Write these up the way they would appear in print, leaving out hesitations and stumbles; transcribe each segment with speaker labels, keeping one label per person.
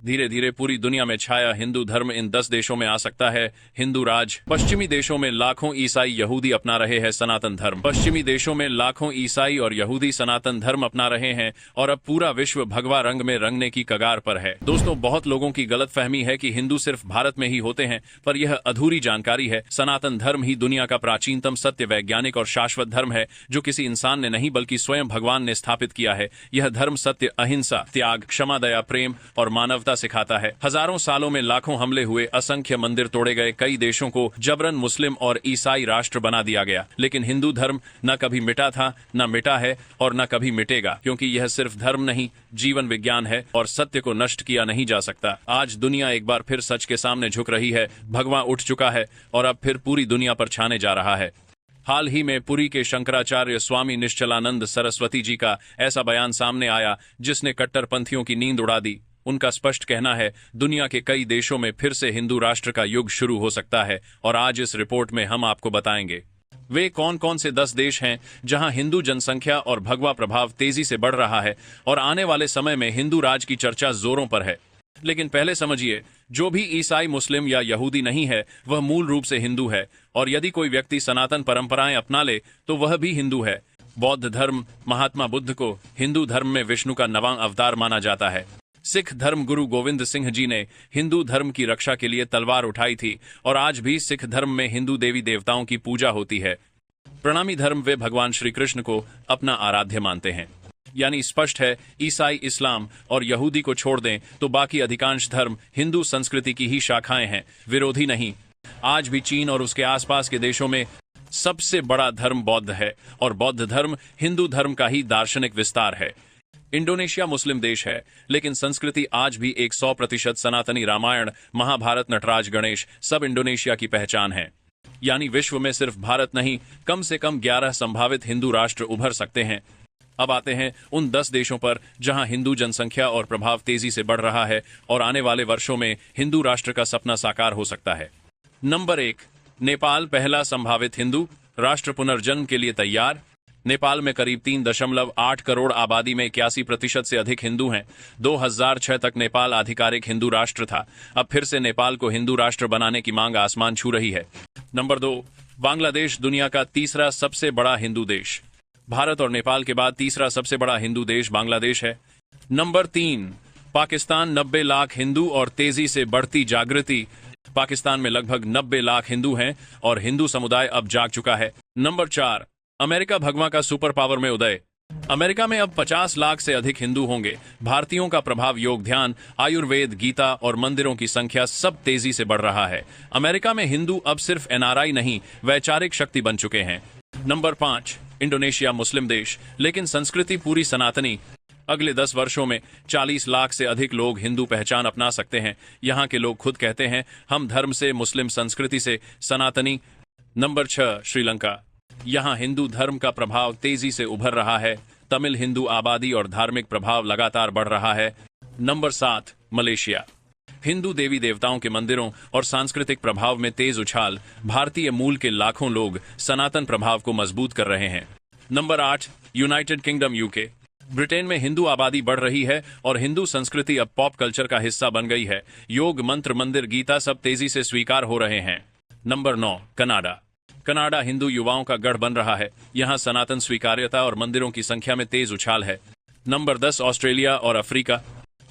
Speaker 1: धीरे धीरे पूरी दुनिया में छाया हिंदू धर्म इन 10 देशों में आ सकता है हिंदू राज। पश्चिमी देशों में लाखों ईसाई यहूदी अपना रहे हैं सनातन धर्म। पश्चिमी देशों में लाखों ईसाई और यहूदी सनातन धर्म अपना रहे हैं और अब पूरा विश्व भगवा रंग में रंगने की कगार पर है। दोस्तों, बहुत लोगों की गलतफहमी है कि हिंदू सिर्फ भारत में ही होते हैं, पर यह अधूरी जानकारी है। सनातन धर्म ही दुनिया का प्राचीनतम सत्य, वैज्ञानिक और शाश्वत धर्म है, जो किसी इंसान ने नहीं बल्कि स्वयं भगवान ने स्थापित किया है। यह धर्म सत्य, अहिंसा, त्याग, क्षमा, दया, प्रेम और मानवता सिखाता है। हजारों सालों में लाखों हमले हुए, असंख्य मंदिर तोड़े गए, कई देशों को जबरन मुस्लिम और ईसाई राष्ट्र बना दिया गया, लेकिन हिंदू धर्म न कभी मिटा था, न मिटा है और न कभी मिटेगा, क्योंकि यह सिर्फ धर्म नहीं, जीवन विज्ञान है और सत्य को नष्ट किया नहीं जा सकता। आज दुनिया एक बार फिर सच के सामने झुक रही है। भगवा उठ चुका है और अब फिर पूरी दुनिया पर छाने जा रहा है। हाल ही में पुरी के शंकराचार्य स्वामी निश्चलानंद सरस्वती जी का ऐसा बयान सामने आया जिसने कट्टरपंथियों की नींद उड़ा दी। उनका स्पष्ट कहना है, दुनिया के कई देशों में फिर से हिंदू राष्ट्र का युग शुरू हो सकता है और आज इस रिपोर्ट में हम आपको बताएंगे वे कौन कौन से 10 देश हैं जहां हिंदू जनसंख्या और भगवा प्रभाव तेजी से बढ़ रहा है और आने वाले समय में हिंदू राज की चर्चा जोरों पर है। लेकिन पहले समझिए, जो भी ईसाई, मुस्लिम या यहूदी नहीं है वह मूल रूप से हिंदू है, और यदि कोई व्यक्ति सनातन परंपराएं अपना ले तो वह भी हिंदू है। बौद्ध धर्म, महात्मा बुद्ध को हिंदू धर्म में विष्णु का नवां अवतार माना जाता है। सिख धर्म गुरु गोविंद सिंह जी ने हिंदू धर्म की रक्षा के लिए तलवार उठाई थी और आज भी सिख धर्म में हिंदू देवी देवताओं की पूजा होती है। प्रणामी धर्म वे भगवान श्री कृष्ण को अपना आराध्य मानते हैं। यानी स्पष्ट है, ईसाई, इस्लाम और यहूदी को छोड़ दें तो बाकी अधिकांश धर्म हिंदू संस्कृति की ही शाखाएं हैं, विरोधी नहीं। आज भी चीन और उसके आसपास के देशों में सबसे बड़ा धर्म बौद्ध है और बौद्ध धर्म हिंदू धर्म का ही दार्शनिक विस्तार है। इंडोनेशिया मुस्लिम देश है, लेकिन संस्कृति आज भी 100% सनातनी। रामायण, महाभारत, नटराज, गणेश सब इंडोनेशिया की पहचान है। यानी विश्व में सिर्फ भारत नहीं, कम से कम 11 संभावित हिंदू राष्ट्र उभर सकते हैं। अब आते हैं उन 10 देशों पर जहां हिंदू जनसंख्या और प्रभाव तेजी से बढ़ रहा है और आने वाले वर्षों में हिंदू राष्ट्र का सपना साकार हो सकता है। नंबर 1, नेपाल, पहला संभावित हिंदू राष्ट्र पुनर्जन्म के लिए तैयार। नेपाल में करीब 3.8 करोड़ आबादी में 81% से अधिक हिंदू हैं। 2006 तक नेपाल आधिकारिक हिंदू राष्ट्र था। अब फिर से नेपाल को हिंदू राष्ट्र बनाने की मांग आसमान छू रही है। नंबर 2, बांग्लादेश, दुनिया का तीसरा सबसे बड़ा हिंदू देश। भारत और नेपाल के बाद तीसरा सबसे बड़ा हिंदू देश बांग्लादेश है। नंबर 3, पाकिस्तान, 90 लाख हिंदू और तेजी से बढ़ती जागृति। पाकिस्तान में लगभग 90 लाख हिंदू हैं और हिंदू समुदाय अब जाग चुका है। नंबर 4, अमेरिका, भगवा का सुपर पावर में उदय। अमेरिका में अब 50 लाख से अधिक हिंदू होंगे। भारतीयों का प्रभाव, योग, ध्यान, आयुर्वेद, गीता और मंदिरों की संख्या सब तेजी से बढ़ रहा है। अमेरिका में हिंदू अब सिर्फ एनआरआई नहीं, वैचारिक शक्ति बन चुके हैं। नंबर 5, इंडोनेशिया, मुस्लिम देश, लेकिन संस्कृति पूरी सनातनी। अगले 10 वर्षों में 40 लाख से अधिक लोग हिंदू पहचान अपना सकते हैं। यहाँ के लोग खुद कहते हैं, हम धर्म से, मुस्लिम संस्कृति से, सनातनी। नंबर 6, श्रीलंका। यहाँ हिंदू धर्म का प्रभाव तेजी से उभर रहा है। तमिल हिंदू आबादी और धार्मिक प्रभाव लगातार बढ़ रहा है। Number 7, Malaysia. हिंदू देवी देवताओं के मंदिरों और सांस्कृतिक प्रभाव में तेज उछाल। भारतीय मूल के लाखों लोग सनातन प्रभाव को मजबूत कर रहे हैं। Number 8, United kingdom, UK. Britain में हिंदू आबादी बढ़ रही है और हिंदू संस्कृति अब पॉप कल्चर का हिस्सा बन गई है। योग, मंत्र, मंदिर, गीता सब तेजी से स्वीकार हो रहे हैं। Number 9, Canada. कनाडा हिंदू युवाओं का गढ़ बन रहा है। यहाँ सनातन स्वीकार्यता और मंदिरों की संख्या में तेज उछाल है। नंबर 10, ऑस्ट्रेलिया और अफ्रीका।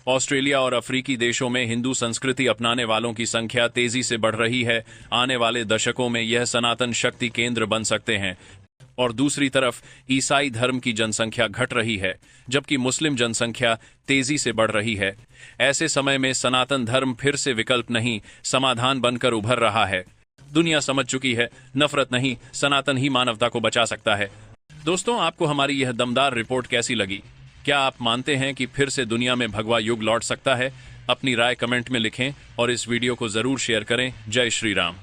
Speaker 1: ऑस्ट्रेलिया और अफ्रीकी देशों में हिंदू संस्कृति अपनाने वालों की संख्या तेजी से बढ़ रही है। आने वाले दशकों में यह सनातन शक्ति केंद्र बन सकते हैं। और दूसरी तरफ ईसाई धर्म की जनसंख्या घट रही है, जबकि मुस्लिम जनसंख्या तेजी से बढ़ रही है। ऐसे समय में सनातन धर्म फिर से विकल्प नहीं, समाधान बनकर उभर रहा है। दुनिया समझ चुकी है, नफरत नहीं, सनातन ही मानवता को बचा सकता है। दोस्तों, आपको हमारी यह दमदार रिपोर्ट कैसी लगी? क्या आप मानते हैं कि फिर से दुनिया में भगवा युग लौट सकता है? अपनी राय कमेंट में लिखें और इस वीडियो को जरूर शेयर करें। जय श्री राम।